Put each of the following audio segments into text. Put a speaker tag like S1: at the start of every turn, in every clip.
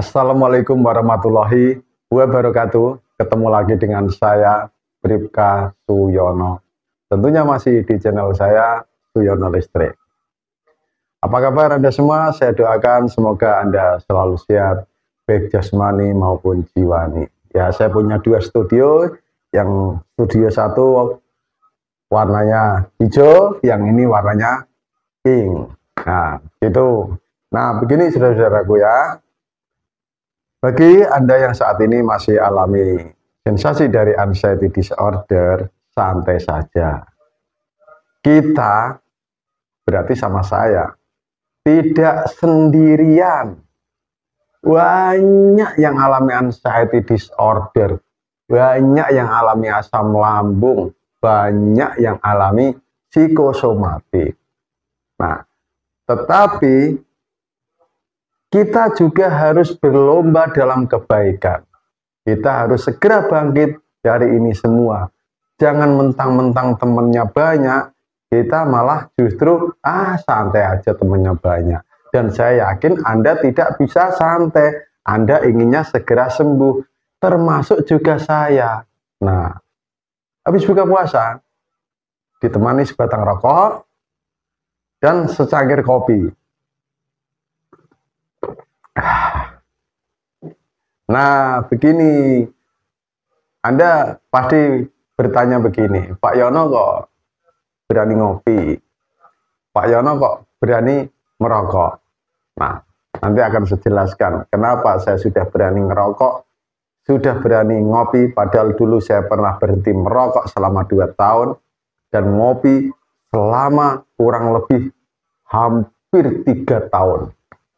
S1: Assalamualaikum warahmatullahi wabarakatuh. Ketemu lagi dengan saya, Bribka Suyono. Tentunya masih di channel saya, Suyono Listrik. Apa kabar Anda semua? Saya doakan semoga Anda selalu sehat, baik jasmani maupun jiwani. Ya, saya punya dua studio. Yang studio satu warnanya hijau, yang ini warnanya pink. Nah, itu. Nah, begini saudara-saudaraku ya. Bagi Anda yang saat ini masih alami sensasi dari anxiety disorder, santai saja. Kita, berarti sama saya, tidak sendirian. Banyak yang alami anxiety disorder, banyak yang alami asam lambung, banyak yang alami psikosomatik. Nah, tetapi kita juga harus berlomba dalam kebaikan. Kita harus segera bangkit dari ini semua. Jangan mentang-mentang temannya banyak, kita malah justru santai aja temannya banyak. Dan saya yakin Anda tidak bisa santai. Anda inginnya segera sembuh, termasuk juga saya. Nah, habis buka puasa, ditemani sebatang rokok dan secangkir kopi. Nah, begini, Anda pasti bertanya begini, Pak Yono kok berani ngopi? Pak Yono kok berani merokok? Nah, nanti akan saya jelaskan kenapa saya sudah berani ngerokok, sudah berani ngopi, padahal dulu saya pernah berhenti merokok selama 2 tahun, dan ngopi selama kurang lebih hampir 3 tahun.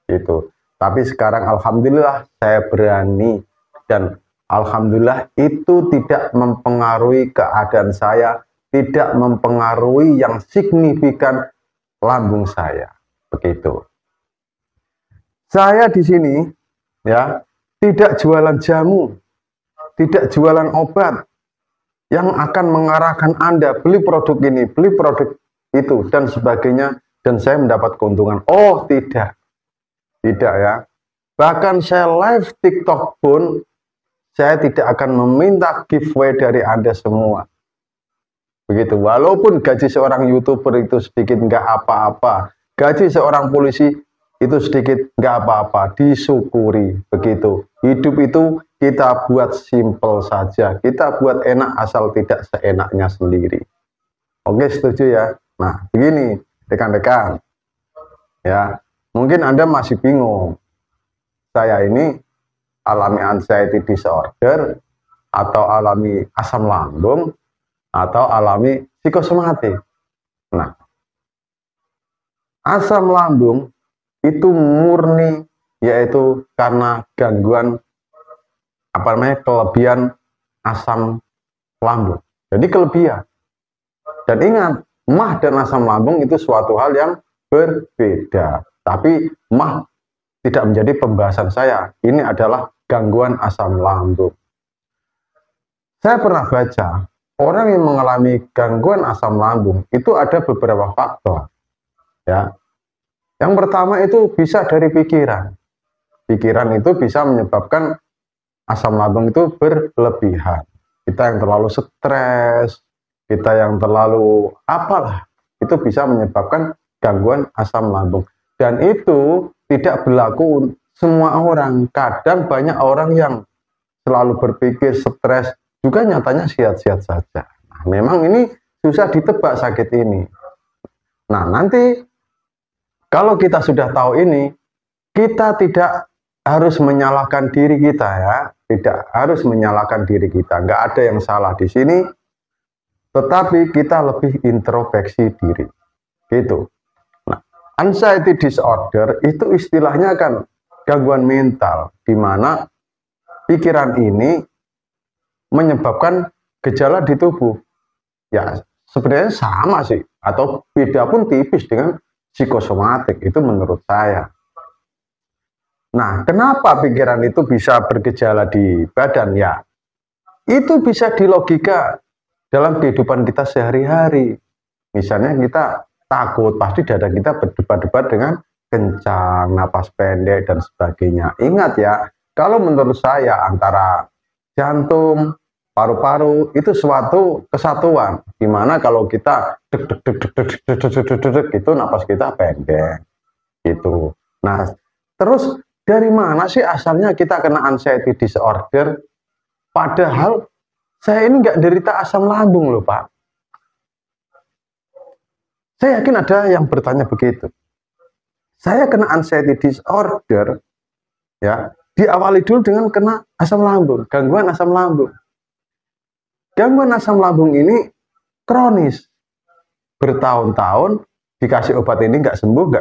S1: Gitu. Tapi sekarang alhamdulillah saya berani, dan alhamdulillah itu tidak mempengaruhi keadaan saya, tidak mempengaruhi yang signifikan lambung saya. Begitu. Saya di sini ya tidak jualan jamu, tidak jualan obat yang akan mengarahkan Anda beli produk ini, beli produk itu dan sebagainya, dan saya mendapat keuntungan. Oh, tidak. Tidak ya. Bahkan saya live TikTok pun saya tidak akan meminta giveaway dari Anda semua. Begitu. Walaupun gaji seorang YouTuber itu sedikit nggak apa-apa, gaji seorang polisi itu sedikit nggak apa-apa, disyukuri. Begitu. Hidup itu kita buat simple saja, kita buat enak asal tidak seenaknya sendiri. Oke, setuju ya. Nah, begini rekan-rekan ya. Mungkin Anda masih bingung, saya ini alami anxiety disorder, atau alami asam lambung, atau alami psikosomatik. Nah, asam lambung itu murni yaitu karena gangguan kelebihan asam lambung. Jadi kelebihan. Dan ingat, MAH dan asam lambung itu suatu hal yang berbeda. Tapi MAH tidak menjadi pembahasan saya. Ini adalah gangguan asam lambung. Saya pernah baca, orang yang mengalami gangguan asam lambung itu ada beberapa faktor. Ya. Yang pertama itu bisa dari pikiran. Pikiran itu bisa menyebabkan asam lambung itu berlebihan. Kita yang terlalu stres, kita yang terlalu apalah, itu bisa menyebabkan gangguan asam lambung. Dan itu tidak berlaku semua orang. Kadang banyak orang yang selalu berpikir stres, juga nyatanya sehat-sehat saja. Nah, memang ini susah ditebak sakit ini. Nah, nanti kalau kita sudah tahu ini, kita tidak harus menyalahkan diri kita ya. Tidak harus menyalahkan diri kita. Nggak ada yang salah di sini. Tetapi kita lebih introspeksi diri. Gitu. Anxiety disorder itu istilahnya kan gangguan mental, di mana pikiran ini menyebabkan gejala di tubuh. Ya, sebenarnya sama sih, atau beda pun tipis dengan psikosomatik, itu menurut saya. Nah, kenapa pikiran itu bisa bergejala di badan? Ya, itu bisa dilogika dalam kehidupan kita sehari-hari. Misalnya kita takut, pasti dada kita berdebar-debar dengan kencang, napas pendek, dan sebagainya. Ingat ya, kalau menurut saya antara jantung, paru-paru itu suatu kesatuan. Dimana kalau kita itu napas kita pendek, gitu. Nah, terus dari mana sih asalnya kita kena anxiety disorder? Padahal saya ini nggak derita asam lambung loh Pak. Saya yakin ada yang bertanya begitu. Saya kena anxiety disorder, ya, diawali dulu dengan kena asam lambung, gangguan asam lambung. Gangguan asam lambung ini kronis, bertahun-tahun dikasih obat ini nggak sembuh,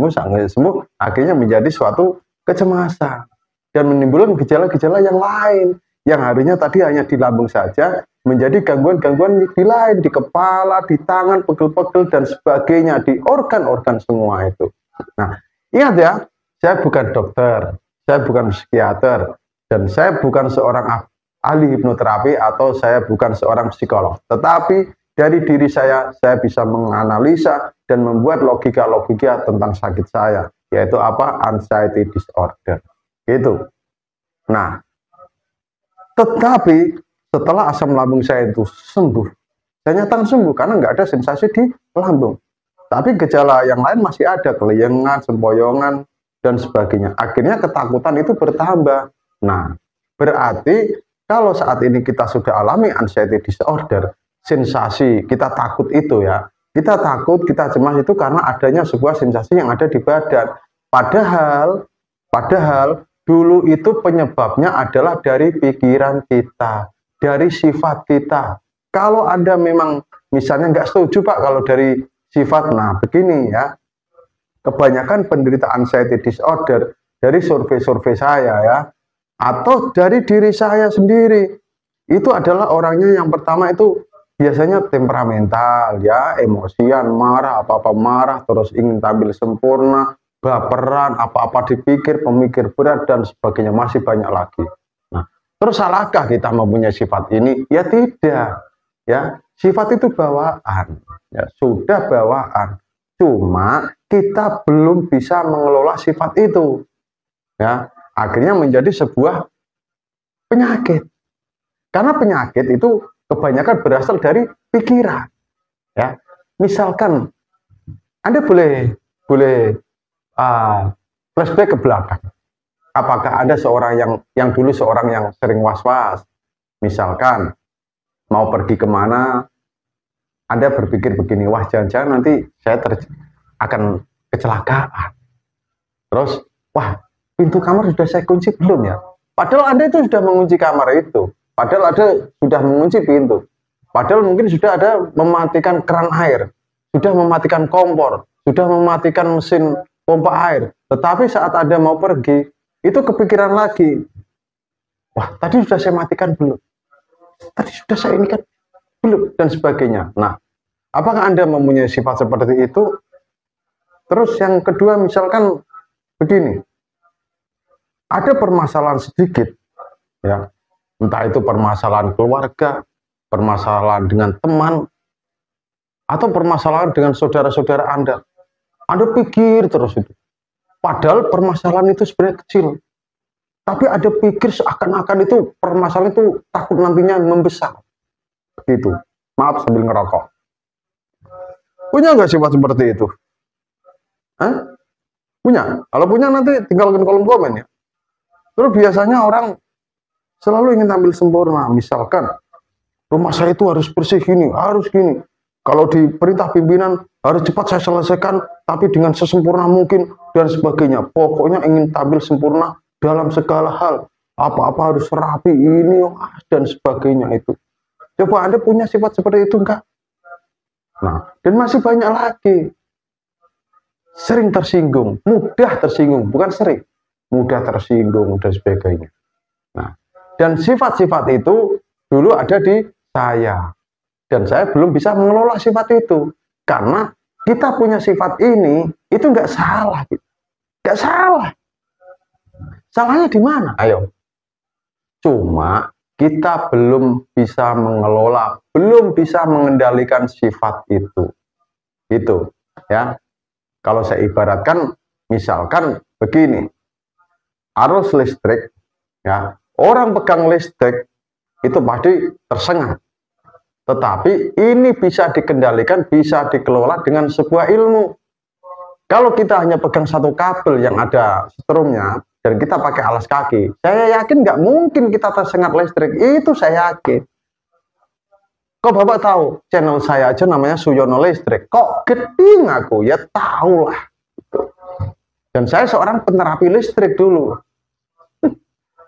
S1: sampai sembuh, akhirnya menjadi suatu kecemasan dan menimbulkan gejala-gejala yang lain yang harusnya tadi hanya di lambung saja menjadi gangguan-gangguan di lain, di kepala, di tangan, pegel-pegel dan sebagainya, di organ-organ semua itu. Nah, ingat ya, saya bukan dokter, saya bukan psikiater, dan saya bukan seorang ahli hipnoterapi atau saya bukan seorang psikolog. Tetapi dari diri saya bisa menganalisa dan membuat logika-logika tentang sakit saya, yaitu apa? Anxiety disorder. Gitu. Nah, tetapi setelah asam lambung saya itu sembuh, saya nyatakan sembuh karena nggak ada sensasi di lambung. Tapi gejala yang lain masih ada, keliengan, sempoyongan, dan sebagainya. Akhirnya ketakutan itu bertambah. Nah, berarti kalau saat ini kita sudah alami anxiety disorder, sensasi kita takut itu ya, kita takut, kita cemas itu karena adanya sebuah sensasi yang ada di badan. Padahal dulu itu penyebabnya adalah dari pikiran kita, dari sifat kita. Kalau Anda memang misalnya nggak setuju Pak kalau dari sifat, nah begini ya, kebanyakan penderita anxiety disorder dari survei-survei saya ya, atau dari diri saya sendiri, itu adalah orangnya yang pertama itu biasanya temperamental ya, emosian, marah, apa-apa marah, terus ingin tampil sempurna, baperan, apa-apa dipikir, pemikir berat, dan sebagainya, masih banyak lagi. Nah, terus salahkah kita mempunyai sifat ini? Ya tidak. Ya, sifat itu bawaan. Ya, sudah bawaan. Cuma kita belum bisa mengelola sifat itu. Ya, akhirnya menjadi sebuah penyakit. Karena penyakit itu kebanyakan berasal dari pikiran. Ya, misalkan Anda boleh flashback ke belakang. Apakah Anda seorang yang dulu seorang yang sering was-was? Misalkan mau pergi kemana, Anda berpikir begini, wah jangan-jangan nanti saya akan kecelakaan. Terus, wah pintu kamar sudah saya kunci belum ya? Padahal Anda itu sudah mengunci kamar itu. Padahal Anda sudah mengunci pintu. Padahal mungkin sudah ada mematikan keran air, sudah mematikan kompor, sudah mematikan mesin pompa air. Tetapi saat Anda mau pergi, itu kepikiran lagi. Wah, tadi sudah saya matikan belum? Tadi sudah saya ini kan belum, dan sebagainya. Nah, apakah Anda mempunyai sifat seperti itu? Terus yang kedua misalkan begini, ada permasalahan sedikit, ya, entah itu permasalahan keluarga, permasalahan dengan teman, atau permasalahan dengan saudara-saudara Anda. Anda pikir terus itu. Padahal permasalahan itu sebenarnya kecil. Tapi ada pikir seakan-akan itu permasalahan itu takut nantinya membesar. Gitu. Maaf sambil ngerokok. Punya nggak sifat seperti itu? Hah? Punya? Kalau punya nanti tinggalkan kolom komen ya. Terus biasanya orang selalu ingin tampil sempurna. Misalkan rumah saya itu harus bersih gini, harus gini. Kalau diperintah pimpinan harus cepat saya selesaikan, tapi dengan sesempurna mungkin dan sebagainya. Pokoknya ingin tampil sempurna dalam segala hal. Apa-apa harus rapi ini dan sebagainya itu. Coba Anda punya sifat seperti itu enggak? Nah, dan masih banyak lagi. Sering tersinggung, mudah tersinggung, bukan sering. Mudah tersinggung dan sebagainya. Nah, dan sifat-sifat itu dulu ada di saya. Dan saya belum bisa mengelola sifat itu. Karena kita punya sifat ini, itu nggak salah. Nggak salah. Salahnya di mana? Ayo. Cuma kita belum bisa mengelola, belum bisa mengendalikan sifat itu. Itu, ya. Kalau saya ibaratkan, misalkan begini, arus listrik, ya, orang pegang listrik itu pasti tersengat. Tetapi ini bisa dikendalikan, bisa dikelola dengan sebuah ilmu. Kalau kita hanya pegang satu kabel yang ada strumnya dan kita pakai alas kaki, saya yakin nggak mungkin kita tersengat listrik. Itu saya yakin. Kok Bapak tahu? Channel saya aja namanya Suyono Listrik. Kok geding aku? Ya tahu lah. Dan saya seorang penerapi listrik dulu.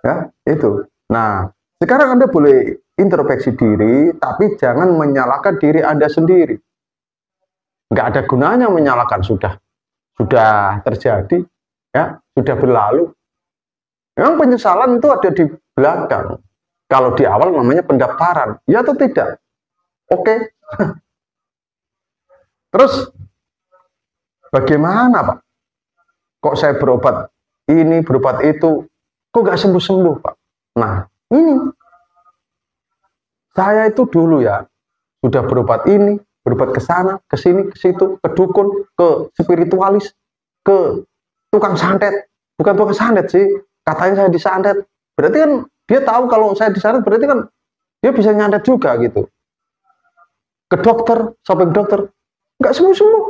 S1: Ya, itu. Nah, sekarang Anda boleh introspeksi diri, tapi jangan menyalahkan diri Anda sendiri. Nggak ada gunanya menyalahkan, sudah terjadi, ya, sudah berlalu. Memang penyesalan itu ada di belakang. Kalau di awal namanya pendaftaran, ya atau tidak? Oke. Terus bagaimana, Pak? Kok saya berobat ini, berobat itu, kok nggak sembuh-sembuh, Pak? Nah, ini saya itu dulu ya sudah berobat ini, berobat ke sana, ke sini, ke situ, ke dukun, ke spiritualis, ke tukang santet. Bukan tukang santet sih, katanya saya disantet. Berarti kan dia tahu kalau saya disantet, berarti kan dia bisa nyantet juga gitu. Ke dokter, sampai ke dokter, nggak sembuh-sembuh.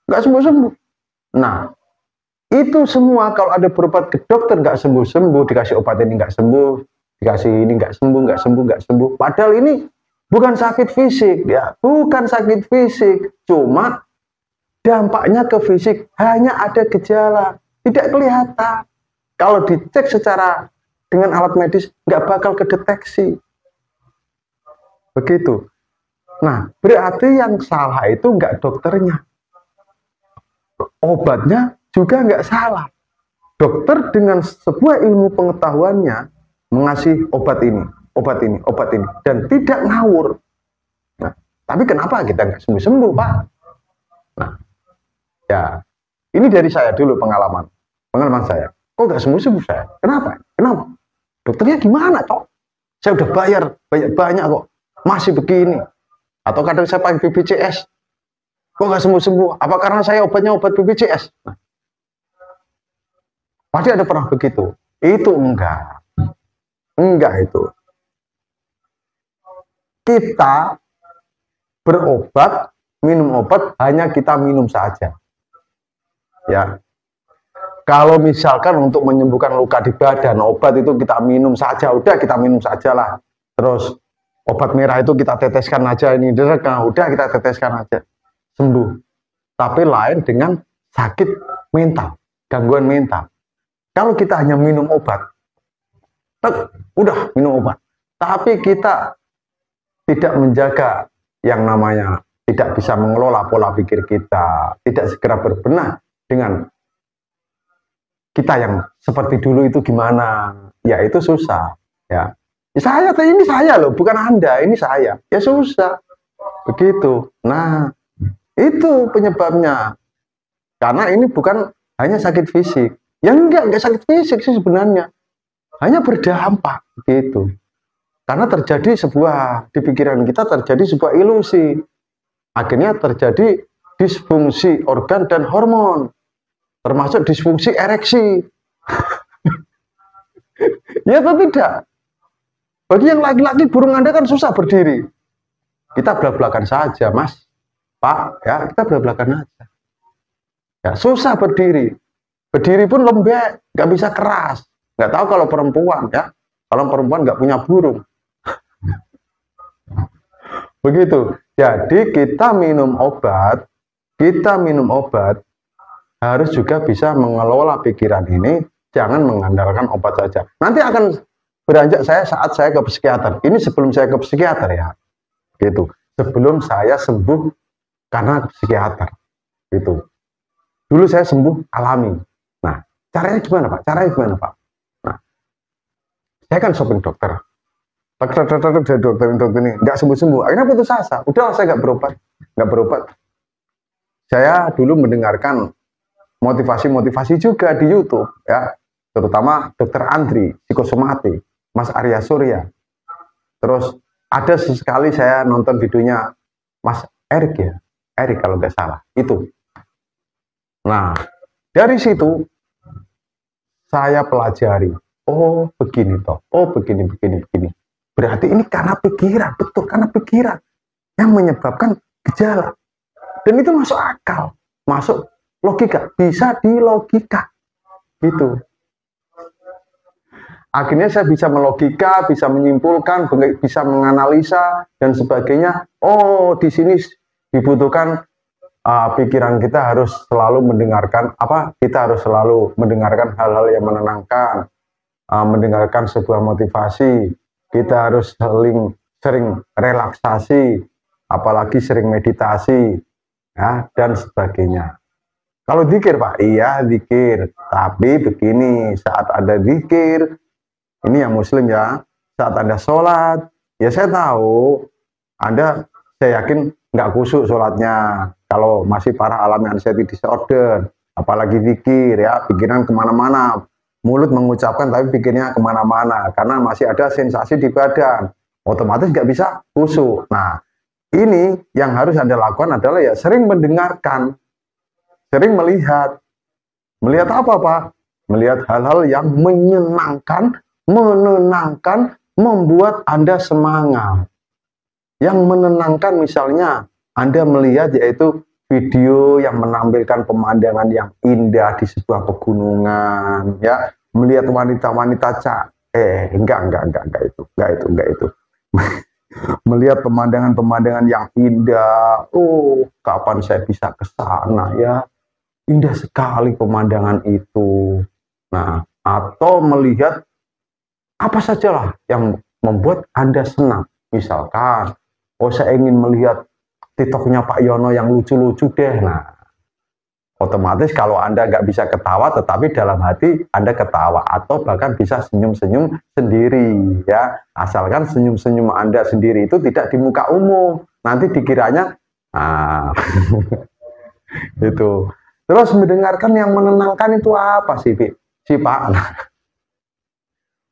S1: Nggak sembuh-sembuh. Nah, itu semua kalau ada berobat ke dokter nggak sembuh-sembuh, dikasih obat ini nggak sembuh, dikasih ini nggak sembuh, nggak sembuh, nggak sembuh. Padahal ini bukan sakit fisik, ya, bukan sakit fisik, cuma dampaknya ke fisik hanya ada gejala, tidak kelihatan. Kalau dicek secara dengan alat medis nggak bakal kedeteksi. Begitu. Nah, berarti yang salah itu nggak dokternya, obatnya juga nggak salah. Dokter dengan sebuah ilmu pengetahuannya mengasih obat ini, obat ini, obat ini, dan tidak ngawur. Nah, tapi kenapa kita nggak sembuh-sembuh, Pak? Nah, ya, ini dari saya dulu pengalaman saya. Kok nggak sembuh-sembuh saya? Kenapa? Kenapa? Dokternya gimana, Cok? Saya udah bayar banyak-banyak kok, masih begini. Atau kadang saya pakai BPJS, kok nggak sembuh-sembuh? Apa karena saya obatnya obat BPJS? Nah, pasti ada pernah begitu. Itu enggak itu. Kita berobat, minum obat hanya kita minum saja. Ya. Kalau misalkan untuk menyembuhkan luka di badan, obat itu kita minum saja, udah kita minum sajalah. Terus obat merah itu kita teteskan aja, ini udah kita teteskan aja, sembuh. Tapi lain dengan sakit mental, gangguan mental. Kalau kita hanya minum obat, udah minum obat, tapi kita tidak menjaga yang namanya, tidak bisa mengelola pola pikir kita, tidak segera berbenah dengan kita yang seperti dulu itu gimana, ya itu susah, ya. Ini saya loh, bukan Anda, ini saya, ya susah, begitu. Nah, itu penyebabnya, karena ini bukan hanya sakit fisik, ya enggak sakit fisik sih sebenarnya, hanya berdampak, gitu. Karena terjadi sebuah, di pikiran kita terjadi sebuah ilusi, akhirnya terjadi disfungsi organ dan hormon, termasuk disfungsi ereksi. Ya atau tidak? Bagi yang laki-laki, burung Anda kan susah berdiri. Kita belak-belakan saja, Mas, Pak, ya kita belak-belakan aja. Ya, susah berdiri. Berdiri pun lembek, nggak bisa keras. Nggak tahu kalau perempuan, ya. Kalau perempuan nggak punya burung. Begitu. Jadi kita minum obat harus juga bisa mengelola pikiran ini, jangan mengandalkan obat saja. Nanti akan beranjak saya saat saya ke psikiater. Ini sebelum saya ke psikiater ya, gitu. Sebelum saya sembuh karena ke psikiater, gitu. Dulu saya sembuh alami. Nah, caranya gimana, Pak? Nah, saya kan shopping dokter ini nggak sembuh-sembuh. Akhirnya putus asa. Udah saya nggak berobat. Saya dulu mendengarkan motivasi juga di YouTube, ya, terutama Dokter Andri, psikosomatik, Mas Arya Surya. Terus ada sesekali saya nonton videonya Mas Erik ya, Erik kalau nggak salah, itu Nah, dari situ saya pelajari. Oh, begini toh. Oh, begini, begini, begini. Berarti ini karena pikiran, betul, karena pikiran yang menyebabkan gejala. Dan itu masuk akal, masuk logika, bisa dilogika. Gitu. Akhirnya saya bisa melogika, bisa menyimpulkan, bisa menganalisa dan sebagainya. Oh, di sini dibutuhkan pikiran kita harus selalu mendengarkan kita harus selalu mendengarkan hal-hal yang menenangkan, mendengarkan sebuah motivasi. Kita harus sering relaksasi, apalagi sering meditasi, ya, dan sebagainya. Kalau zikir, Pak, iya zikir. Tapi begini, saat ada zikir, ini yang muslim ya, saat Anda sholat, ya saya tahu, saya yakin nggak khusyuk sholatnya. Kalau masih parah alami anxiety disorder, apalagi zikir ya, pikiran kemana-mana, mulut mengucapkan tapi pikirnya kemana-mana, karena masih ada sensasi di badan, otomatis nggak bisa khusyuk. Nah, ini yang harus Anda lakukan adalah ya sering mendengarkan, sering melihat. Melihat apa, Pak? Melihat hal-hal yang menyenangkan, menenangkan, membuat Anda semangat. Yang menenangkan misalnya Anda melihat yaitu video yang menampilkan pemandangan yang indah di sebuah pegunungan, ya, melihat wanita-wanita enggak itu. Melihat pemandangan-pemandangan yang indah. Oh, kapan saya bisa ke sana ya? Indah sekali pemandangan itu. Nah, atau melihat apa sajalah yang membuat Anda senang. Misalkan, oh saya ingin melihat TikToknya Pak Yono yang lucu-lucu deh. Nah, otomatis kalau Anda nggak bisa ketawa, tetapi dalam hati Anda ketawa. Atau bahkan bisa senyum-senyum sendiri. Ya, asalkan senyum-senyum Anda sendiri itu tidak di muka umum. Nanti dikiranya, itu. Terus mendengarkan yang menenangkan itu apa sih, Pak?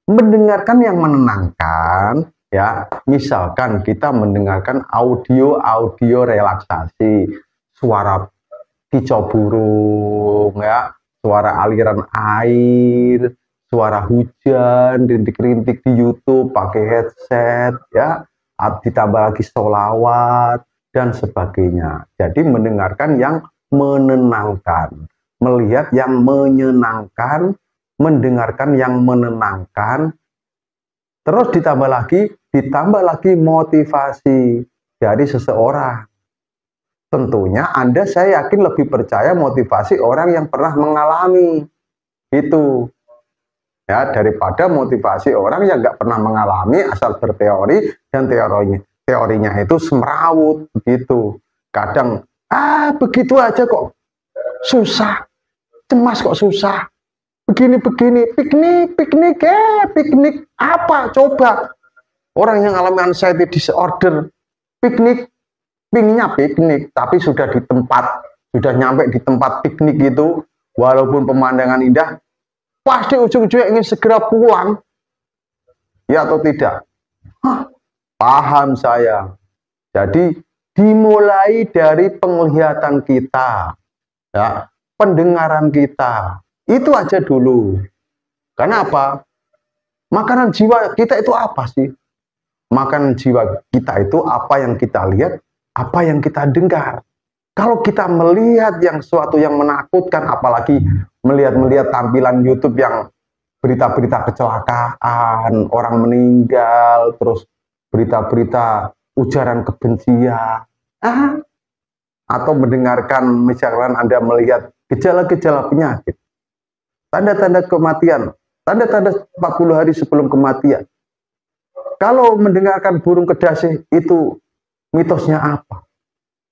S1: Mendengarkan yang menenangkan, ya, misalkan kita mendengarkan audio relaksasi, suara kicau burung, ya, suara aliran air, suara hujan, rintik-rintik di YouTube pakai headset, ya, ditambah lagi sholawat dan sebagainya. Jadi mendengarkan yang menenangkan, melihat yang menyenangkan, mendengarkan yang menenangkan, terus ditambah lagi motivasi dari seseorang. Tentunya saya yakin lebih percaya motivasi orang yang pernah mengalami itu, ya, daripada motivasi orang yang nggak pernah mengalami asal berteori dan teorinya itu semrawut begitu. Kadang begitu aja kok susah, cemas kok susah, begini piknik apa coba. Orang yang alami anxiety disorder pinginnya piknik, tapi sudah nyampe di tempat piknik itu, walaupun pemandangan indah, pasti ujung-ujungnya ingin segera pulang, ya atau tidak? Paham saya. Jadi dimulai dari penglihatan kita, ya, pendengaran kita, itu aja dulu. Karena apa? Makanan jiwa kita itu apa sih? Makanan jiwa kita itu apa yang kita lihat, apa yang kita dengar. Kalau kita melihat yang suatu yang menakutkan, apalagi melihat tampilan YouTube yang berita-berita kecelakaan, orang meninggal, terus berita-berita ujaran kebencian, atau mendengarkan, misalkan Anda melihat gejala-gejala penyakit, tanda-tanda kematian, tanda-tanda 40 hari sebelum kematian. Kalau mendengarkan burung kedasih itu mitosnya apa?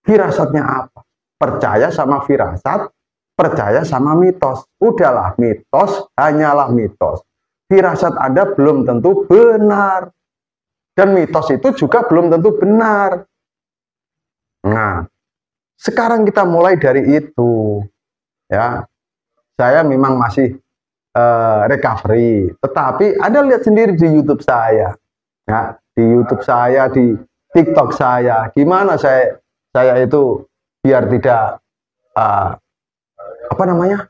S1: Firasatnya apa? Percaya sama firasat, percaya sama mitos. Udahlah, mitos hanyalah mitos. Firasat Anda belum tentu benar. Dan mitos itu juga belum tentu benar. Nah, sekarang kita mulai dari itu. Ya, saya memang masih recovery, tetapi Anda lihat sendiri di YouTube saya, ya, di YouTube saya, di TikTok saya, gimana saya itu biar tidak apa namanya,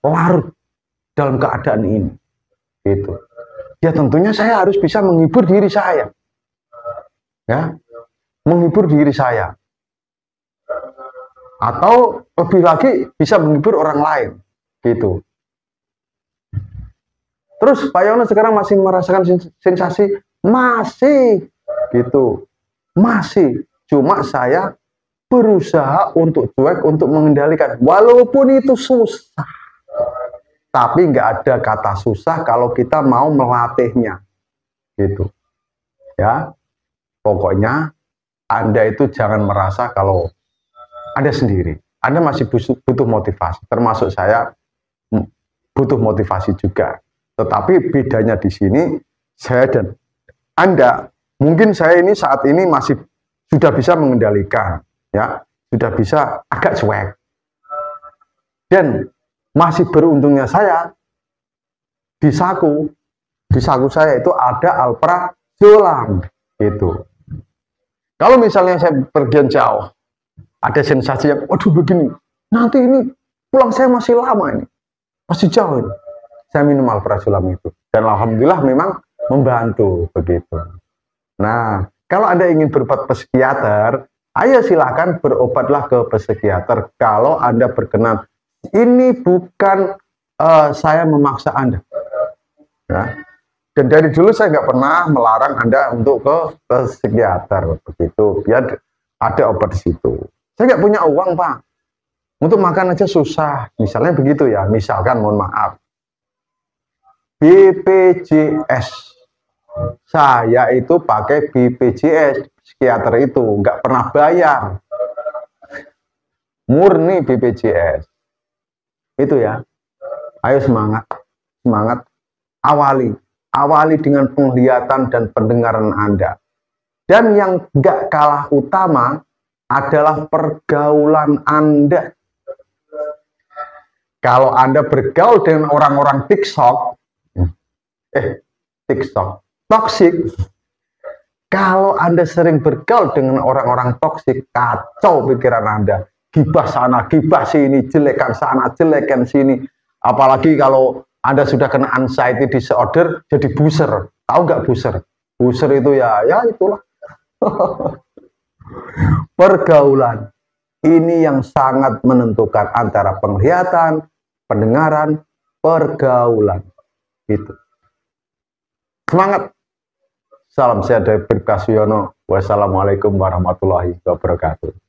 S1: larut dalam keadaan ini, gitu. Ya tentunya saya harus bisa menghibur diri saya, ya, menghibur diri saya, atau lebih lagi bisa menghibur orang lain, gitu. Terus Pak Yono sekarang masih merasakan sensasi, masih, gitu, masih. Cuma saya berusaha untuk cuek, untuk mengendalikan, walaupun itu susah. Tapi nggak ada kata susah kalau kita mau melatihnya, gitu. Ya, pokoknya Anda itu jangan merasa kalau Anda sendiri. Anda masih butuh motivasi, termasuk saya butuh motivasi juga. Tetapi bedanya di sini, saya dan Anda, mungkin saya ini saat ini masih sudah bisa mengendalikan, ya, sudah bisa agak cuek. Dan masih beruntungnya saya di saku saya itu ada alprazolam, gitu. Kalau misalnya saya pergian jauh, ada sensasi yang, waduh begini, nanti ini pulang saya masih lama ini, masih jauh ini. Saya minum alprazolam itu, dan alhamdulillah memang membantu, begitu. Nah, kalau Anda ingin berobat psikiater, ayo silakan berobatlah ke psikiater kalau Anda berkenan. Ini bukan saya memaksa Anda, ya. Dan dari dulu saya nggak pernah melarang Anda untuk ke psikiater, begitu. Biar ada obat di situ. Saya nggak punya uang, Pak, untuk makan aja susah, misalnya begitu ya. Misalkan, mohon maaf, BPJS, saya itu pakai BPJS, psikiater itu nggak pernah bayar, murni BPJS itu ya. Ayo semangat, semangat, awali dengan penglihatan dan pendengaran Anda. Dan yang nggak kalah utama adalah pergaulan Anda. Kalau Anda bergaul dengan orang-orang toksik, kalau Anda sering bergaul dengan orang-orang toksik, kacau pikiran Anda. Gibah sana, gibah sini, jelekan sana, jelekan sini. Apalagi kalau Anda sudah kena anxiety disorder, jadi buser. Tahu nggak buser? Buser itu ya itulah. Pergaulan ini yang sangat menentukan antara penglihatan, pendengaran, pergaulan. Itu. Semangat. Salam sehat dari Bribka Suyono. Wassalamualaikum warahmatullahi wabarakatuh.